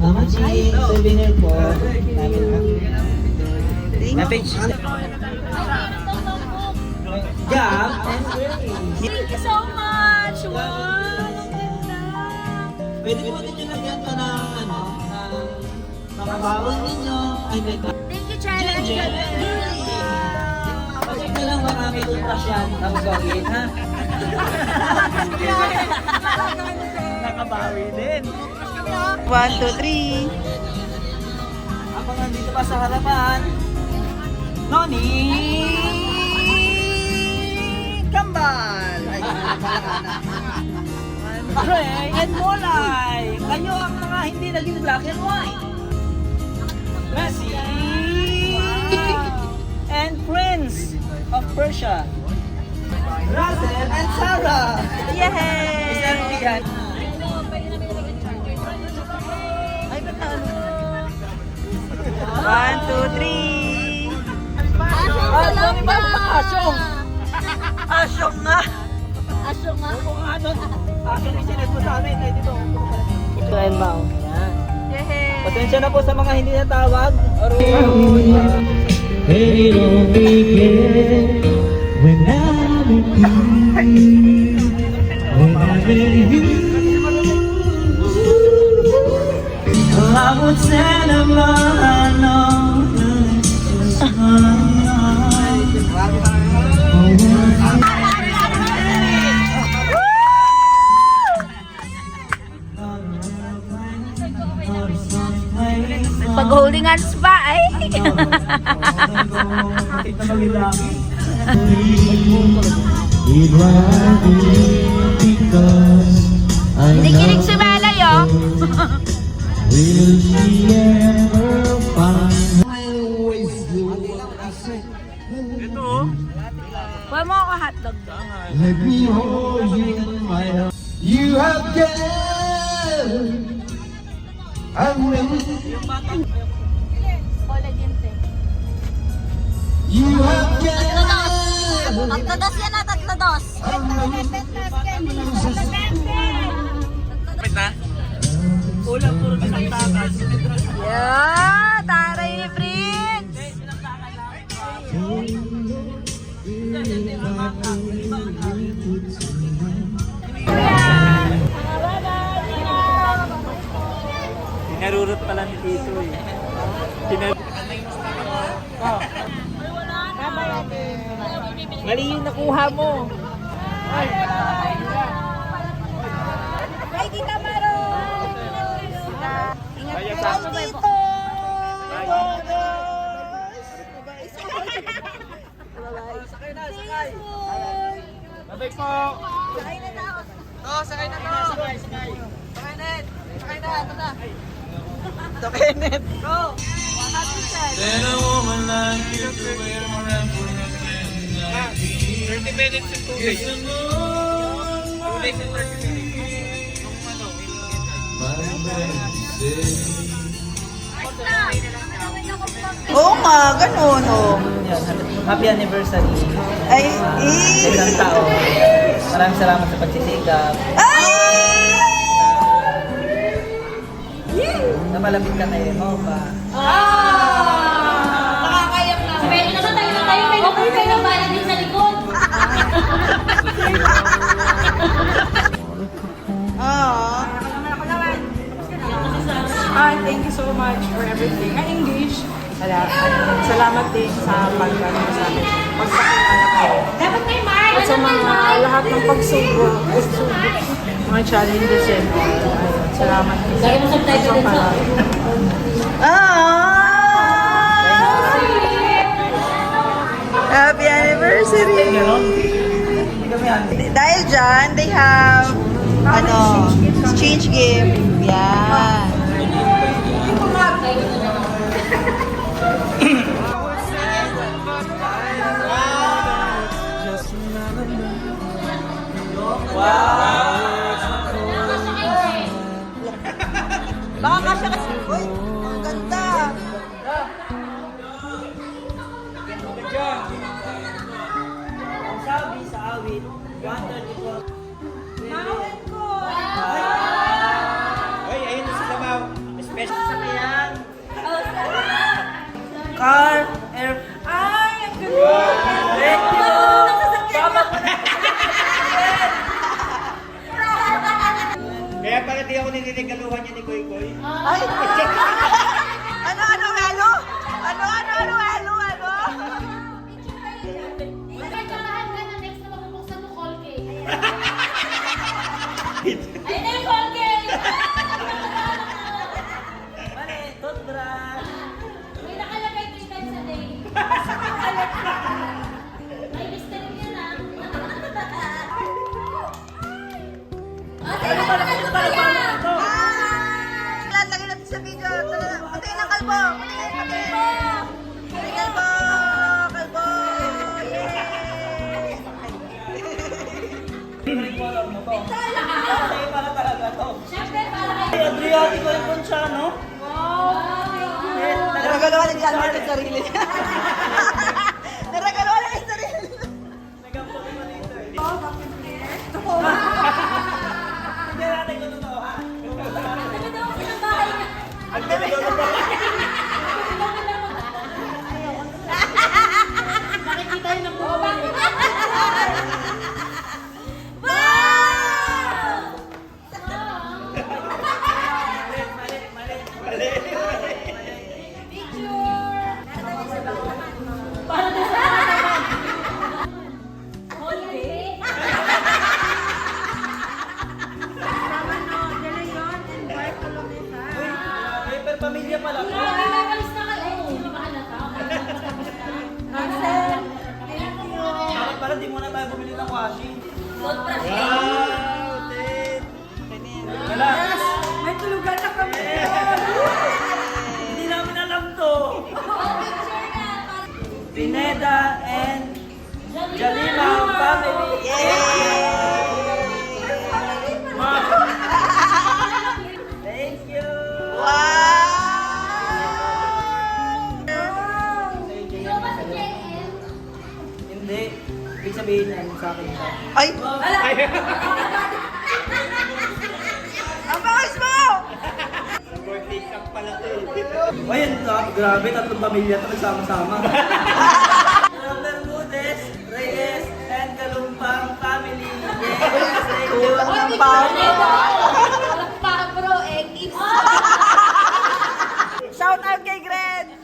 Mama Jean, souvenir po. Namin ha. Message. Gab and Grace. Thank you so much! Wow! Ang ganda! Pwede po ninyo lagyan to ng ano, ng mga bawon ninyo. Ay, may Thank you, Chana! Kasi na lang marami doon pa siya ang gawin, ha? Nakabawi din. 1, 2, 3. Habang nandito pa sa harapan, Noni Kambal! Ay, Andre and Molay! Kayo ang mga hindi naging black and white. Messi and Prince of Persia. Russell and Sarah! Yay! Isang bihan. Ay, ba't na ano? 1, 2, 3. Asyong! Asyong nga! Asyong nga! Kung ano, asyong isinet mo sa amin. Ay, dito. Ito ay bao. Yan. Yay! Pasensya na po sa mga hindi natawag. It only gets when I'm with you. When I'm with you. I would send a man on Pag-holding hands pa ay! We'd ride because I Hindi kilig love sumalay oh! will she ever find Huwag mo ako hotdog doon. let me hold you in my arms. You have gathered and when you have gathered Tatlados yan na, tatlados! Ulang puro isang takas. Yeah! Taray ni Prince! Pinarurot pala ni Tito eh. Mali yung nakuha mo. Ay, di ka maroon! Ingat ka sa dito! Sakay na, sakay. Babay po. Sakay na daw! Sakay na to. Sakay, sakay. Sakay net. Sakay na, ito na. Okay, net. Go. then a woman like you to wear around for a friend. 30 minutes and 2 days. 2 days and 30 minutes. Oo nga, ganun oh. Happy anniversary. Ay, Sa isang tao. Maraming salamat sa pagsisikap. Napalapit ka kay Hova. Nakakayak na! Pwede naman tayo na tayo, may nabala din sa likod! Thank you so much for everything. Na-engage. Salamat din sa pagkano sa akin. Pagpakilala kayo. Dapat may Mark! At sa mga lahat ng pagsubok, mga challenges and all. Salamat din. Lagi mo subtitle din sa... Happy anniversary! Dahil dyan, they have exchange gift. Yan. Baka kasya kasi. Uy, ang ganda. Ang sabi sa awit, 132. Mahal ko. Ay, ayun na si Kabaw. Special. ako niligaluhan niya ni Koy Koy. Ay! Ano? Magkakahan ka na next na mabubuksan mo call cake. Ayun na yung call cake! Mali, toothbrush. May nakalagay 3 times a day. May mystery yan ah. Ano pala ito? Lalagay natin sa video. Patingin ng kalbo. Patingin kalbo. Kalbo. Yay! Favorite color mo to. Sa'yo para talaga to. Siyempre, para kayo. Ay, Adriatico yung Ponciano. Naragalawa na diyan natin sarili. Naragalawa na yung sarili. Nagampuli mo dito eh. Hindi natin ko totoo ha. Ano daw kasi ng bahay niya? Ang galing ko totoo. Nakikita yun ng buhay. Para din sa mga naman. Holiday? May per pamilya pala to. Nakakalis na kayo. Hindi mahalata. Bakit pala di mo na tayo bumili ng washing? Toothbrush. Wow, Ted. Wala. May tulugan na kami. Hindi namin alam to. Picture na. Pineda and Jalima family. Thank you. Ikaw ba si JM? Hindi. Ibig sabihin yan sa akin siya. Ay! Ang bangas mo! Birthday cup pala to eh. O yan, grabe, tatlong pamilya ito nagsama-sama. From Bermudez, Reyes, and Kalumpang family. Yes, thank you. Kulang ng pamo. Walang pa bro, X. Shout out kay Gren!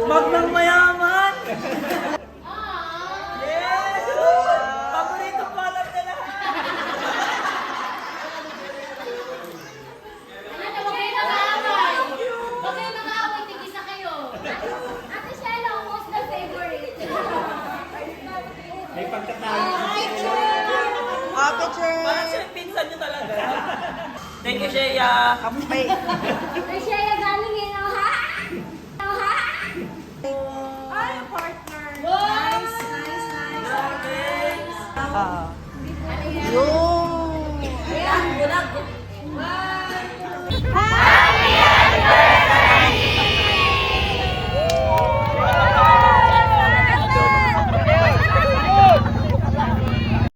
Maglang mayaman. Ah. Yes! Paborito ko alam na lahat. Ano, huwag kayo nag-aaway. Huwag kayo nag-aaway, tigisa kayo. Ate Shella, who's the favorite? May pagkatalo. Picture! Parang siya yung pinsan niyo talaga. Thank you, Shea. Kampay. Kay Shella galing eh, no, ha? No, ha? Ay, partner. Nice, Thanks. Ah. Ano yan? Yung... Ayan, bulag. Wow!